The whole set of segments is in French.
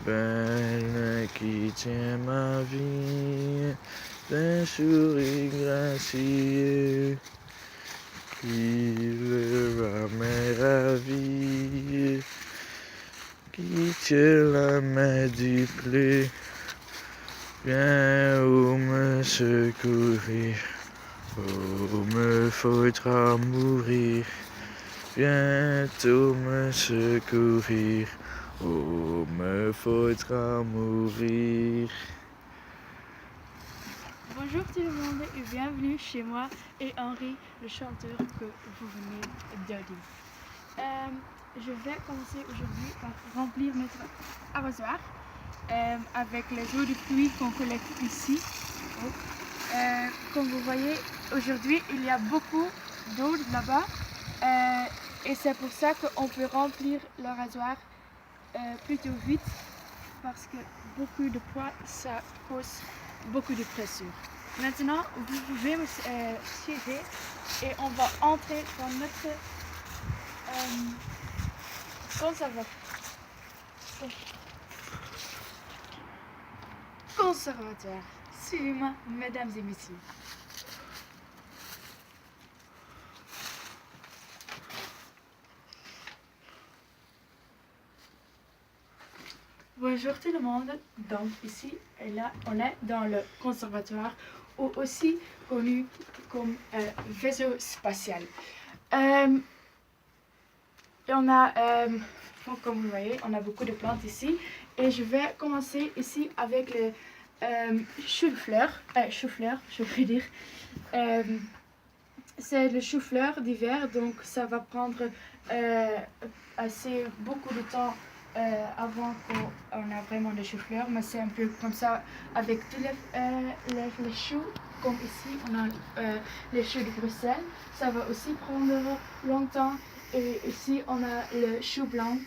belle qui tient ma vie, d'un sourire gracieux qui le me ravit, qui tient la main du plus, viens où me secourir, où me faudra mourir, bientôt me secourir, où me faudra mourir. Bonjour tout le monde et bienvenue chez moi et Henri, le chanteur que vous venez d'audier. Je vais commencer aujourd'hui par remplir notre arrosoir avec les eaux de pluie qu'on collecte ici. Comme vous voyez, aujourd'hui il y a beaucoup d'eau là-bas et c'est pour ça qu'on peut remplir l'arrosoir plutôt vite parce que beaucoup de poids, ça cause beaucoup de pression. Maintenant, vous pouvez me suivre et on va entrer dans notre conservatoire. Suivez-moi, mesdames et messieurs. Bonjour tout le monde, donc ici et là on est dans le conservatoire ou aussi connu comme vaisseau spatial. Et on a, comme vous voyez, on a beaucoup de plantes ici et je vais commencer ici avec le chou-fleur, je veux dire. C'est le chou-fleur d'hiver, donc ça va prendre assez beaucoup de temps avant qu'on a vraiment des choux-fleurs, mais c'est un peu comme ça avec tous les choux, comme ici on a les choux de Bruxelles, ça va aussi prendre longtemps, et ici on a le chou blanc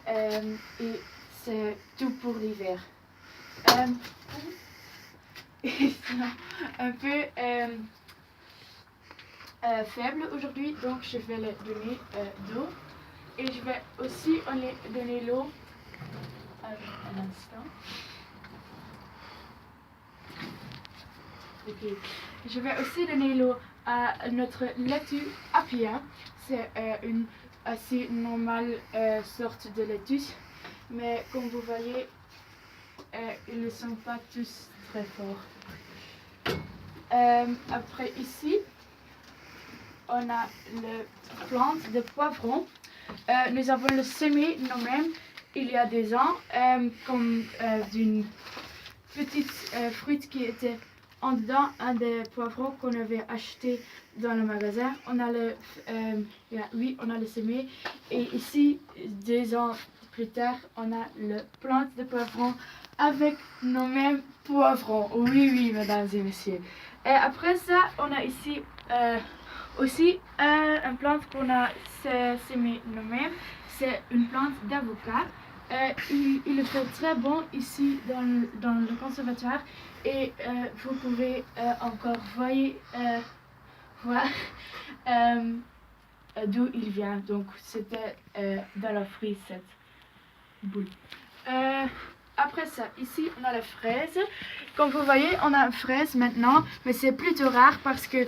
et c'est tout pour l'hiver. Un peu faible aujourd'hui, donc je vais les donner d'eau. Et je vais aussi donner l'eau un instant. Okay. Je vais aussi donner l'eau à notre laitue Apia. C'est une assez normale sorte de laitue, mais comme vous voyez, ils ne sont pas tous très forts. Après ici, on a la plante de poivron. Nous avons le semé nous-mêmes il y a 2 ans, comme d'une petite fruite qui était en dedans, un des poivrons qu'on avait acheté dans le magasin. On a on a le semé, et ici 2 ans plus tard, on a la plante de poivron avec nos mêmes poivrons. Oui, mesdames et messieurs. Et après ça, on a ici aussi une plante qu'on a semée nous-mêmes, c'est une plante d'avocat. Il fait très bon ici dans le conservatoire, et vous pouvez encore voir d'où il vient. Donc c'était dans la fruit cette boule. Après ça, ici on a la fraise. Comme vous voyez, on a une fraise maintenant, mais c'est plutôt rare parce que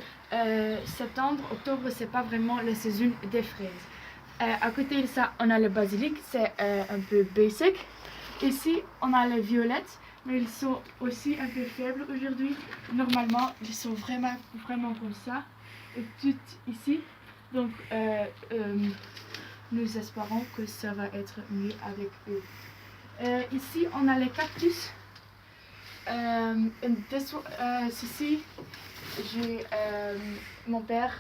septembre, octobre, c'est pas vraiment la saison des fraises. À côté de ça, on a le basilic, c'est un peu basic. Ici, on a les violettes, mais ils sont aussi un peu faibles aujourd'hui. Normalement, ils sont vraiment comme ça. Et toutes ici. Donc, nous espérons que ça va être mieux avec eux. Ici, on a les cactus. Ceci, mon père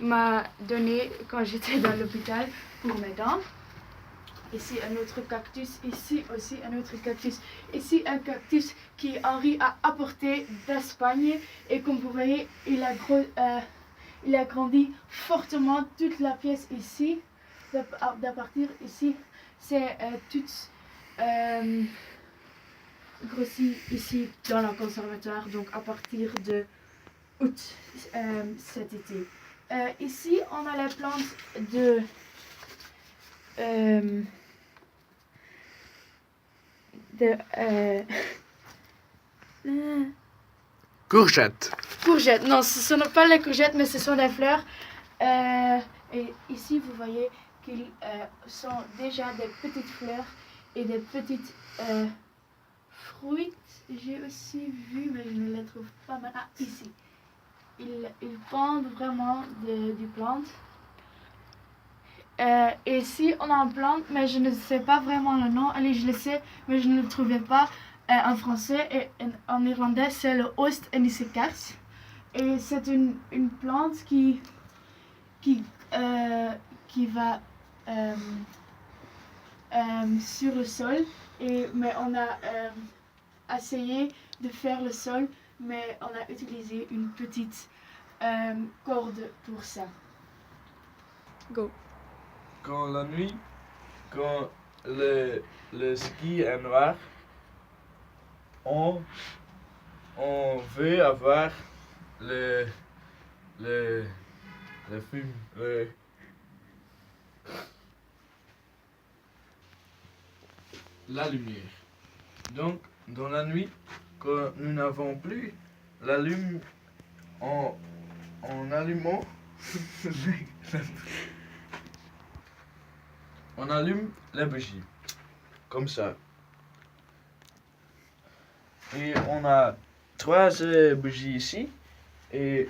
m'a donné quand j'étais dans l'hôpital pour mes dents. Ici un autre cactus, ici aussi un autre cactus. Ici un cactus qui Henri a apporté d'Espagne, et comme vous voyez, il a grandi fortement. Toute la pièce ici, d'à partir ici, c'est tout grossi ici dans le conservatoire, donc à partir de août cet été. Ici, on a les plantes Courgette. Courgettes. Non, ce ne sont pas les courgettes, mais ce sont des fleurs. Et ici, vous voyez qu'ils sont déjà des petites fleurs et des petites fruits. J'ai aussi vu, mais je ne les trouve pas maintenant. Ah, ici. Ils pendent vraiment du plante. Et ici, on a un plante, mais je ne sais pas vraiment le nom. Allez, je le sais, mais je ne le trouvais pas en français. Et en irlandais, c'est le Oost-Indische-kers. Et c'est une plante qui va sur le sol. Mais on a essayé de faire le sol, mais on a utilisé une petite corde pour ça. Go. Quand la nuit, quand le ski est noir, on veut avoir le fume, la lumière. Donc, dans la nuit, quand nous n'avons plus la lumière, en allumant, on allume la bougie, comme ça. Et on a 3 bougies ici, et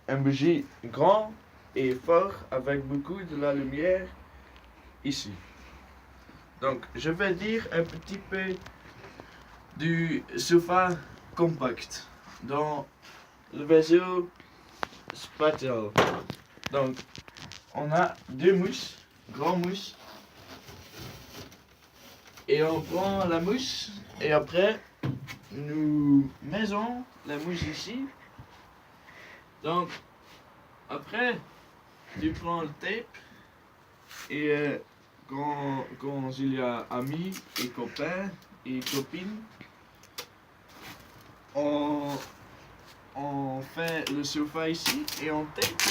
un bougie grand et fort avec beaucoup de la lumière ici. Donc, je vais dire un petit peu du sofa compact dans le vaisseau spatial. Donc, on a 2 mousses, grandes mousses, et on prend la mousse et après nous mettons la mousse ici. Donc, après, tu prends le tape et quand il y a amis et copains et copines, on fait le sofa ici et on tape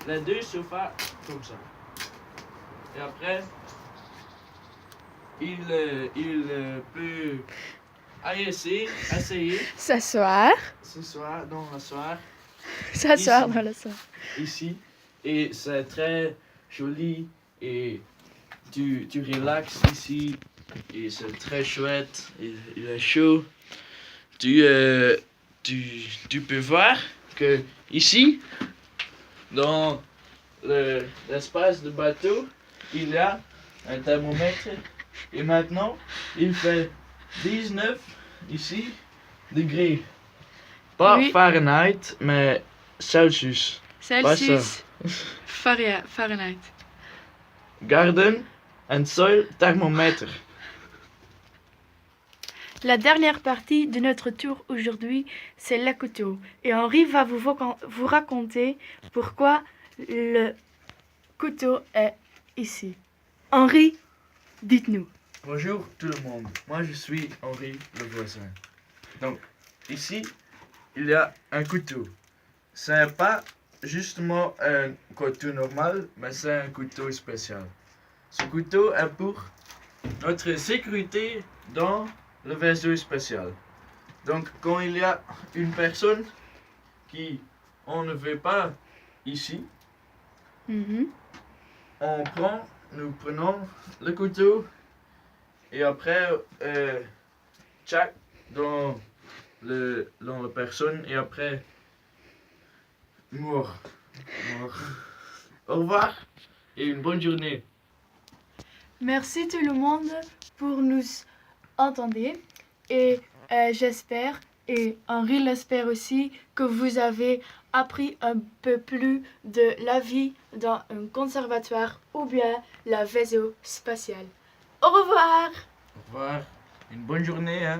les 2 sofas comme ça. Et après, il peut essayer S'asseoir. s'asseoir dans la soirée. S'asseoir Ici. dans le sol. Ici, et c'est très joli et tu relaxes ici et c'est très chouette, il est chaud. Tu peux voir que ici, dans l'espace de bateau, il y a un thermomètre et maintenant il fait 19 ici degrés. Pas Oui. Fahrenheit, mais Celsius. Celsius. Fahrenheit. Garden and soil thermometer. La dernière partie de notre tour aujourd'hui, c'est le couteau. Et Henri va vous raconter pourquoi le couteau est ici. Henri, dites-nous. Bonjour tout le monde, moi je suis Henri le voisin. Donc ici, il y a un couteau. C'est pas justement un couteau normal, mais c'est un couteau spécial. Ce couteau est pour notre sécurité dans le vaisseau spatial. Donc quand il y a une personne qui on ne veut pas ici, nous prenons le couteau et après tchac dans la personne et après mort. Au revoir et une bonne journée. Merci tout le monde pour nous entendre et j'espère, et Henri l'espère aussi, que vous avez appris un peu plus de la vie dans un conservatoire ou bien la vaisseau spatial. Au revoir! Au revoir, une bonne journée.